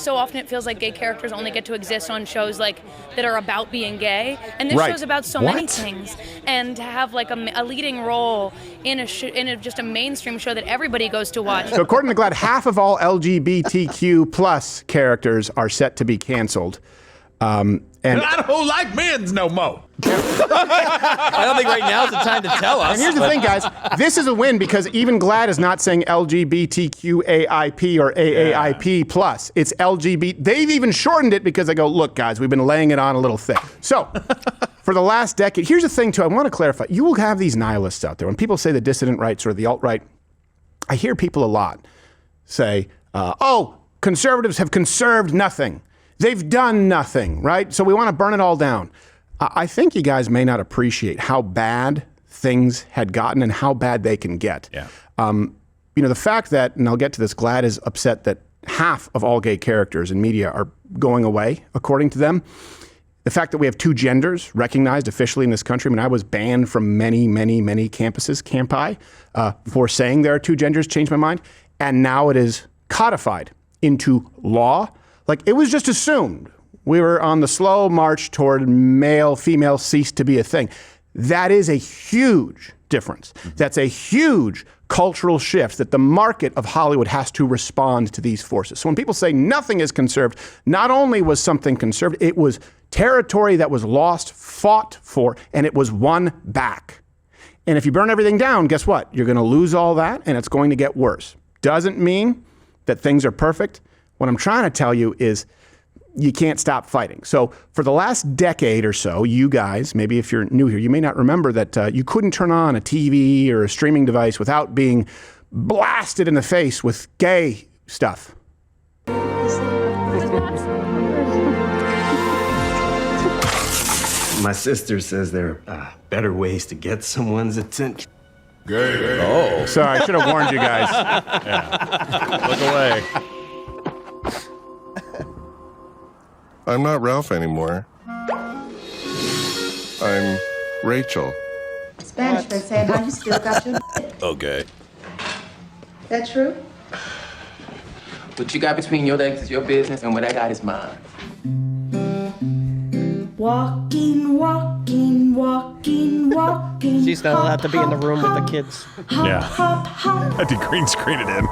so often it feels like gay characters only get to exist on shows like that are about being gay, and this show's about so many things. And to have like a leading role in just a mainstream show that everybody goes to watch. So according to GLAAD, half of all LGBTQ plus characters are set to be canceled. And I don't like men's no more. I don't think right now is the time to tell us. And here's the thing, guys. This is a win because even GLAAD is not saying LGBTQAIP or AAIP plus. It's LGBT. They've even shortened it because they go, look, guys, we've been laying it on a little thick. So for the last decade, here's the thing, too. I want to clarify. You will have these nihilists out there. When people say the dissident rights or the alt-right, I hear people a lot say, oh, conservatives have conserved nothing. They've done nothing, right? So we want to burn it all down. I think you guys may not appreciate how bad things had gotten and how bad they can get. Yeah. The fact that, and I'll get to this, GLAAD is upset that half of all gay characters in media are going away, according to them. The fact that we have two genders recognized officially in this country. I mean, I was banned from many, many, many campuses, campi, for saying there are two genders, changed my mind. And now it is codified into law. Like, it was just assumed. We were on the slow march toward male, female cease to be a thing. That is a huge difference. That's a huge cultural shift that the market of Hollywood has to respond to these forces. So when people say nothing is conserved, not only was something conserved, it was territory that was lost, fought for, and it was won back. And if you burn everything down, guess what? You're going to lose all that, and it's going to get worse. Doesn't mean that things are perfect. What I'm trying to tell you is you can't stop fighting. So for the last decade or so, you guys, maybe if you're new here, you may not remember that you couldn't turn on a TV or a streaming device without being blasted in the face with gay stuff. My sister says there are better ways to get someone's attention. Gay. Oh. Sorry, I should have warned you guys. Yeah. Look away. I'm not Ralph anymore. I'm Rachel. Spanish, they say how you still got your Okay. That true? What you got between your legs is your business, and what I got is mine. Walking, walking, walking, walking. She's not allowed to be in the room with the kids. Yeah. Had to green screen it in.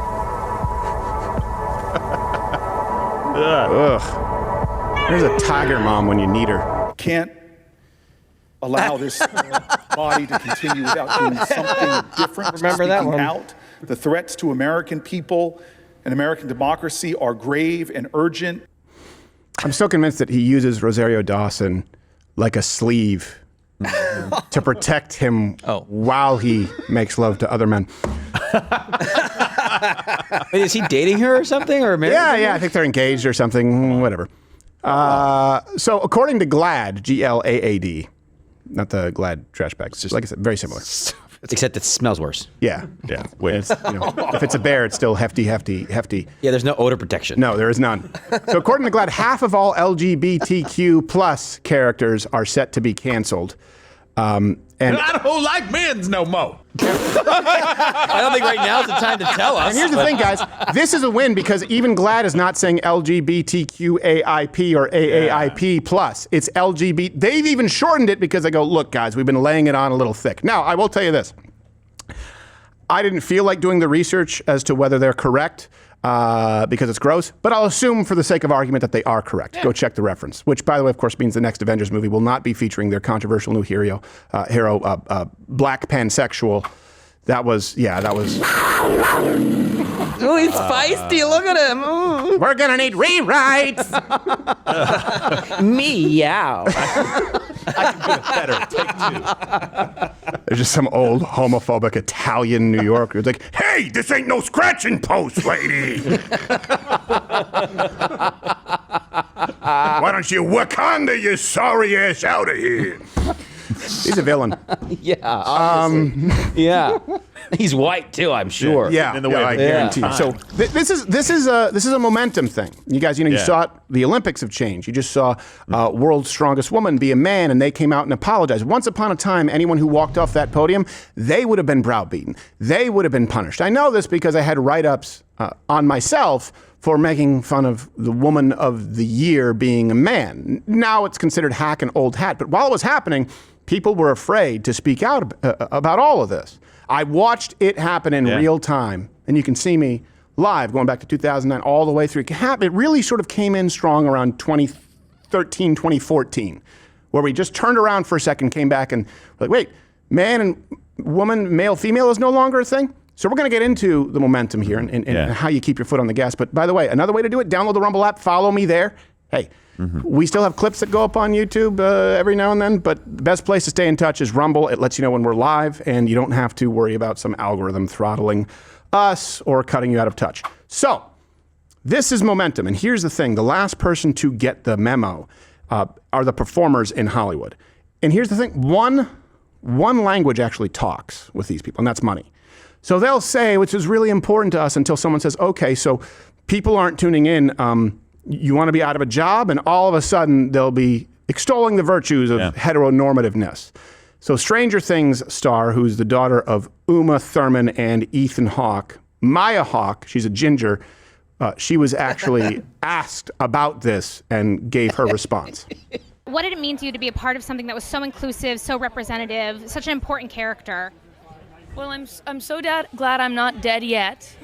Ugh. There's a tiger mom when you need her. Can't allow this body to continue without doing something different. Remember that one. Out. The threats to American people and American democracy are grave and urgent. I'm so convinced that he uses Rosario Dawson like a sleeve to protect him while he makes love to other men. Wait, is he dating her or something? Or married? Yeah, I think they're engaged or something, whatever. So according to GLAAD, GLAAD, not the GLAAD trash bags, just like I said, very similar. Except it smells worse. Yeah. Wait. It's, if it's a bear, it's still hefty. Yeah, there's no odor protection. No, there is none. So according to GLAAD, half of all LGBTQ plus characters are set to be canceled. And I don't like men's no more. I don't think right now is the time to tell us. And here's the thing, guys. This is a win because even GLAAD is not saying LGBTQAIP or AAIP plus. It's LGBT. They've even shortened it because they go, look, guys, we've been laying it on a little thick. Now, I will tell you this. I didn't feel like doing the research as to whether they're correct because it's gross, but I'll assume for the sake of argument that they are correct. Go check the reference, which, by the way, of course, means the next Avengers movie will not be featuring their controversial new hero, black pansexual. That was. Oh, he's feisty. Look at him. Ooh. We're going to need rewrites. Meow. I can do it better. Take two. There's just some old homophobic Italian New Yorker who's like, hey, this ain't no scratching post, lady. Why don't you Wakanda your sorry ass out of here? He's a villain. Yeah, obviously. Yeah. He's white too, I'm sure. Yeah, I guarantee you. So this is a momentum thing. You guys, you saw it. The Olympics have changed. You just saw World's Strongest Woman be a man, and they came out and apologized. Once upon a time, anyone who walked off that podium, they would have been browbeaten. They would have been punished. I know this because I had write-ups on myself for making fun of the Woman of the Year being a man. Now it's considered hack and old hat. But while it was happening, people were afraid to speak out about all of this. I watched it happen in real time, and you can see me live going back to 2009 all the way through. It really sort of came in strong around 2013, 2014, where we just turned around for a second, came back, and were like, wait, man and woman, male, female is no longer a thing? So we're going to get into the momentum here and how you keep your foot on the gas. But by the way, another way to do it, download the Rumble app, follow me there. Hey, we still have clips that go up on YouTube every now and then, but the best place to stay in touch is Rumble. It lets you know when we're live, and you don't have to worry about some algorithm throttling us or cutting you out of touch. So this is momentum, and here's the thing. The last person to get the memo are the performers in Hollywood. And here's the thing. One language actually talks with these people, and that's money. So they'll say, which is really important to us, until someone says, okay, so people aren't tuning in. You want to be out of a job, and all of a sudden they'll be extolling the virtues of heteronormativeness. So Stranger Things star, who's the daughter of Uma Thurman and Ethan Hawke, Maya Hawke, she's a ginger, she was actually asked about this and gave her response. What did it mean to you to be a part of something that was so inclusive, so representative, such an important character? Well, I'm so glad I'm not dead yet.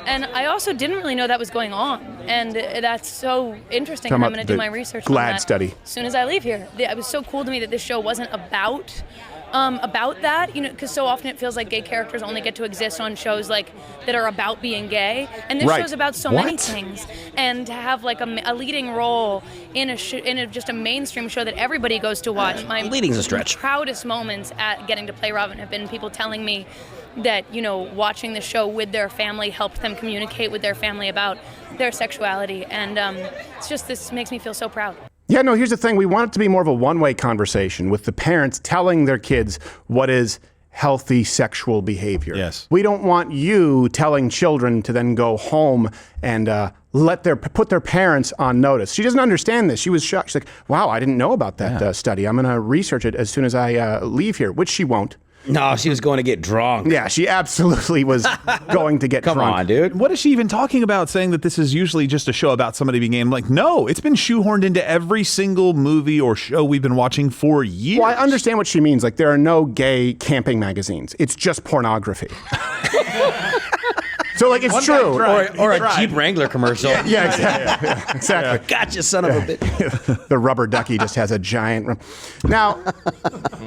And I also didn't really know that was going on. And that's so interesting. And I'm going to do my research on that study as soon as I leave here. It was so cool to me that this show wasn't about that, because so often it feels like gay characters only get to exist on shows like that are about being gay, and this show's about so many things. And to have like a leading role in just a mainstream show that everybody goes to watch. My leading's a stretch. Proudest moments at getting to play Robin have been people telling me that watching the show with their family helped them communicate with their family about their sexuality, and this makes me feel so proud. Yeah, no, here's the thing. We want it to be more of a one-way conversation with the parents telling their kids what is healthy sexual behavior. Yes. We don't want you telling children to then go home and put their parents on notice. She doesn't understand this. She was shocked. She's like, wow, I didn't know about that study. I'm going to research it as soon as I leave here, which she won't. No, she was going to get drunk. Yeah, she absolutely was going to get drunk. Come on, dude. What is she even talking about, saying that this is usually just a show about somebody being gay? I'm like, no, it's been shoehorned into every single movie or show we've been watching for years. Well, I understand what she means. Like, there are no gay camping magazines. It's just pornography. So, like, it's true. Or a Jeep Wrangler commercial. Yeah, exactly. Yeah, exactly. Gotcha, son of a bitch. The rubber ducky just has a giant... Now,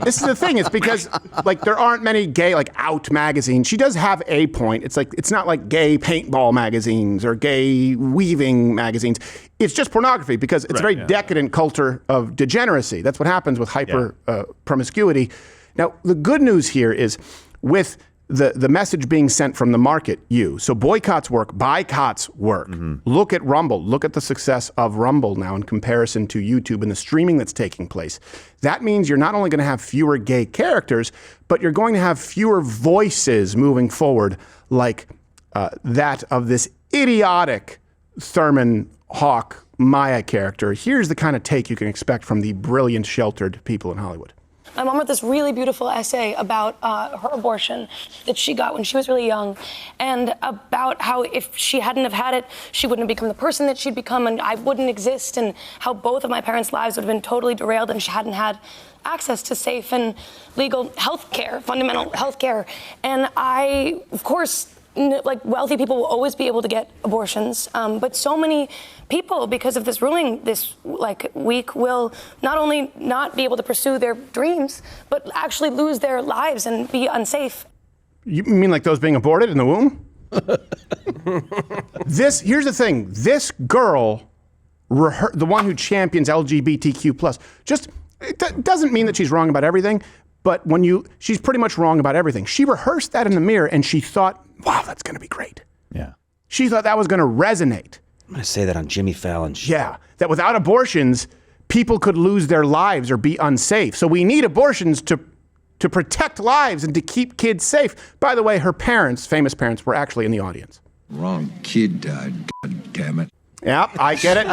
this is the thing. It's because, like, there aren't many gay, like, out magazines. She does have a point. It's like, it's not like gay paintball magazines or gay weaving magazines. It's just pornography because it's a very decadent culture of degeneracy. That's what happens with hyper promiscuity. Now, the good news here is with the message being sent from the market, so boycotts work, boycotts work. Look at Rumble. Look at the success of Rumble now in comparison to YouTube and the streaming that's taking place. That means you're not only going to have fewer gay characters, but you're going to have fewer voices moving forward, like that of this idiotic Thurman Hawke Maya character. Here's the kind of take you can expect from the brilliant, sheltered people in Hollywood. My mom wrote this really beautiful essay about her abortion that she got when she was really young, and about how if she hadn't have had it, she wouldn't have become the person that she'd become, and I wouldn't exist, and how both of my parents' lives would have been totally derailed and she hadn't had access to safe and legal health care, fundamental health care. And I, of course, like, wealthy people will always be able to get abortions, but so many people, because of this ruling this week, will not only not be able to pursue their dreams, but actually lose their lives and be unsafe. You mean like those being aborted in the womb? Here's the thing. This girl, the one who champions LGBTQ+, it doesn't mean that she's wrong about everything, but she's pretty much wrong about everything. She rehearsed that in the mirror and she thought, wow, that's going to be great. Yeah. She thought that was going to resonate. I'm going to say that on Jimmy Fallon's show. Yeah, that without abortions, people could lose their lives or be unsafe. So we need abortions to to protect lives and to keep kids safe. By the way, her parents, famous parents, were actually in the audience. Wrong kid died, God damn it. Yeah, I get it.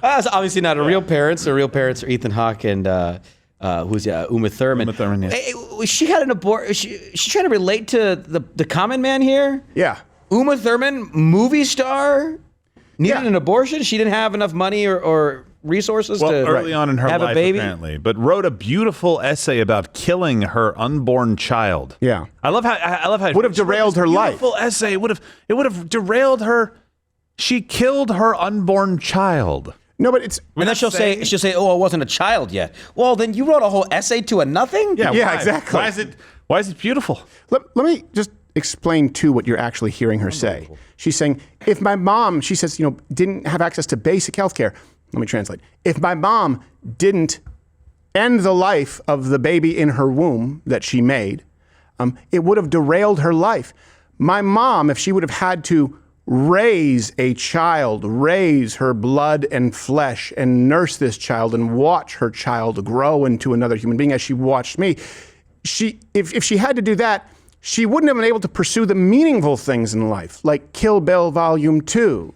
That's obviously not a real parents. The real parents are Ethan Hawke and who's Uma Thurman. Uma Thurman, yeah. Hey, she had an abortion. She trying to relate to the common man here? Yeah. Uma Thurman, movie star, needed an abortion. She didn't have enough money or resources to early on in her have life, a baby. apparently, but wrote a beautiful essay about killing her unborn child. Yeah. I love how would have derailed her life. Beautiful essay. It would have derailed her. She killed her unborn child. No, but it's and then she'll say, "Oh, I wasn't a child yet." Well, then you wrote a whole essay to a nothing. Yeah, why? exactly. Why is it beautiful? Let me just explain too what you're actually hearing her say. She's saying, if my mom, she says, didn't have access to basic health care. Let me translate. If my mom didn't end the life of the baby in her womb that she made, it would have derailed her life. My mom, if she would have had to raise a child, raise her blood and flesh and nurse this child and watch her child grow into another human being as she watched me, if she had to do that, she wouldn't have been able to pursue the meaningful things in life, like Kill Bill Volume 2,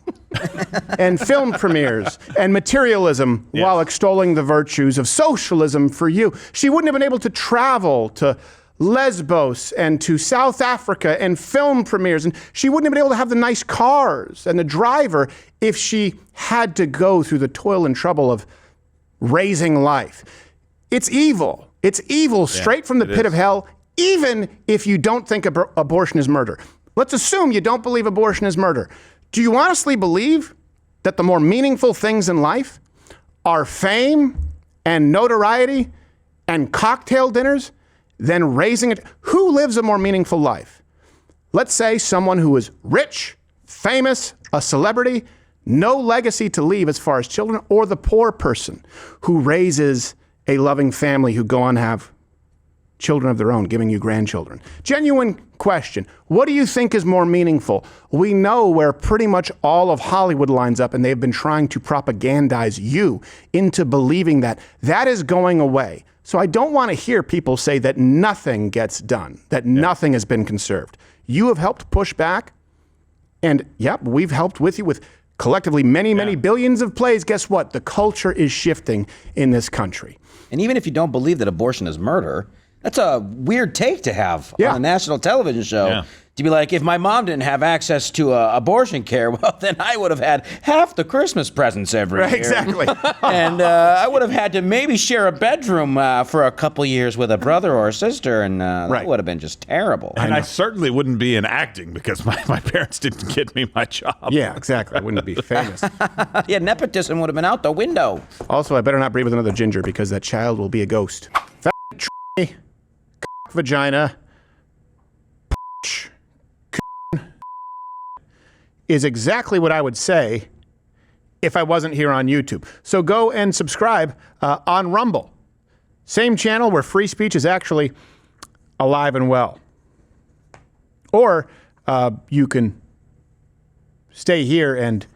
and film premieres, and materialism while extolling the virtues of socialism for you. She wouldn't have been able to travel to Lesbos and to South Africa and film premieres, and she wouldn't have been able to have the nice cars and the driver if she had to go through the toil and trouble of raising life. It's evil. It's evil straight from the pit of hell, even if you don't think abortion is murder. Let's assume you don't believe abortion is murder. Do you honestly believe that the more meaningful things in life are fame and notoriety and cocktail dinners than raising it? Who lives a more meaningful life? Let's say someone who is rich, famous, a celebrity, no legacy to leave as far as children, or the poor person who raises a loving family who go on to have children of their own, giving you grandchildren. Genuine question. What do you think is more meaningful? We know where pretty much all of Hollywood lines up, and they've been trying to propagandize you into believing that that is going away. So I don't want to hear people say that nothing gets done, that nothing has been conserved. You have helped push back, and we've helped with you with collectively many billions of plays. Guess what? The culture is shifting in this country. And even if you don't believe that abortion is murder, that's a weird take to have on a national television show. Yeah. To be like, if my mom didn't have access to abortion care, well, then I would have had half the Christmas presents every year. Exactly. And I would have had to maybe share a bedroom for a couple years with a brother or a sister, and that would have been just terrible. And I certainly wouldn't be in acting because my parents didn't get me my job. Yeah, exactly. I wouldn't be famous. Yeah, nepotism would have been out the window. Also, I better not breed with another ginger because that child will be a ghost. Vagina is exactly what I would say if I wasn't here on YouTube. So go and subscribe on Rumble. Same channel where free speech is actually alive and well. Or you can stay here and